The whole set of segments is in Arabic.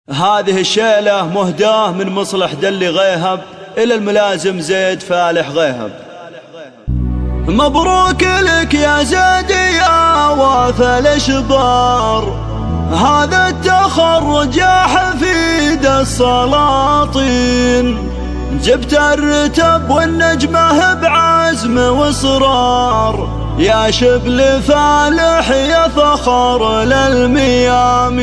هذه الشيلة مهداة من مصلح دلي غيهب إلى الملازم زيد فالح غيهب. مبروك لك يا زيد يا وافى الاشبار، هذا التخرج يا حفيد السلاطين، جبت الرتب والنجمة بعزم واصرار، يا شبل فالح يا فخر للميامين.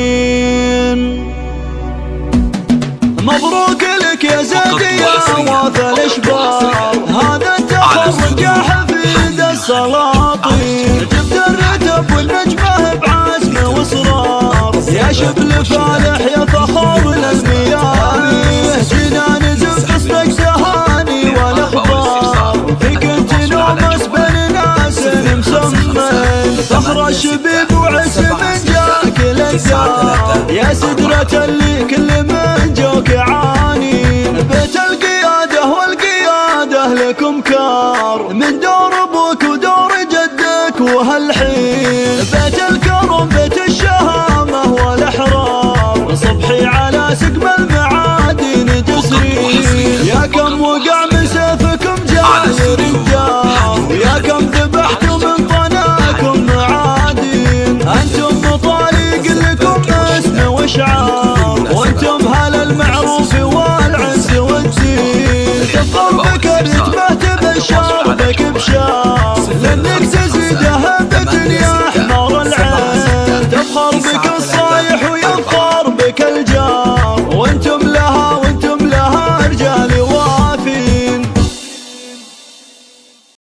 مبروك لك يا زيد يا وافى الاشبار، هذا التخرج يا حفيد السلاطين، جبت الرتب والنجمة بعزم واصرار، يا شبل فالح يا فخر للميامين. جينا نزف قصدك تهاني والاخبار، فيك انت نومس بين ناس مسمن، فخر الشبيب وعز من جاك للدار، يا سدرة اللي كل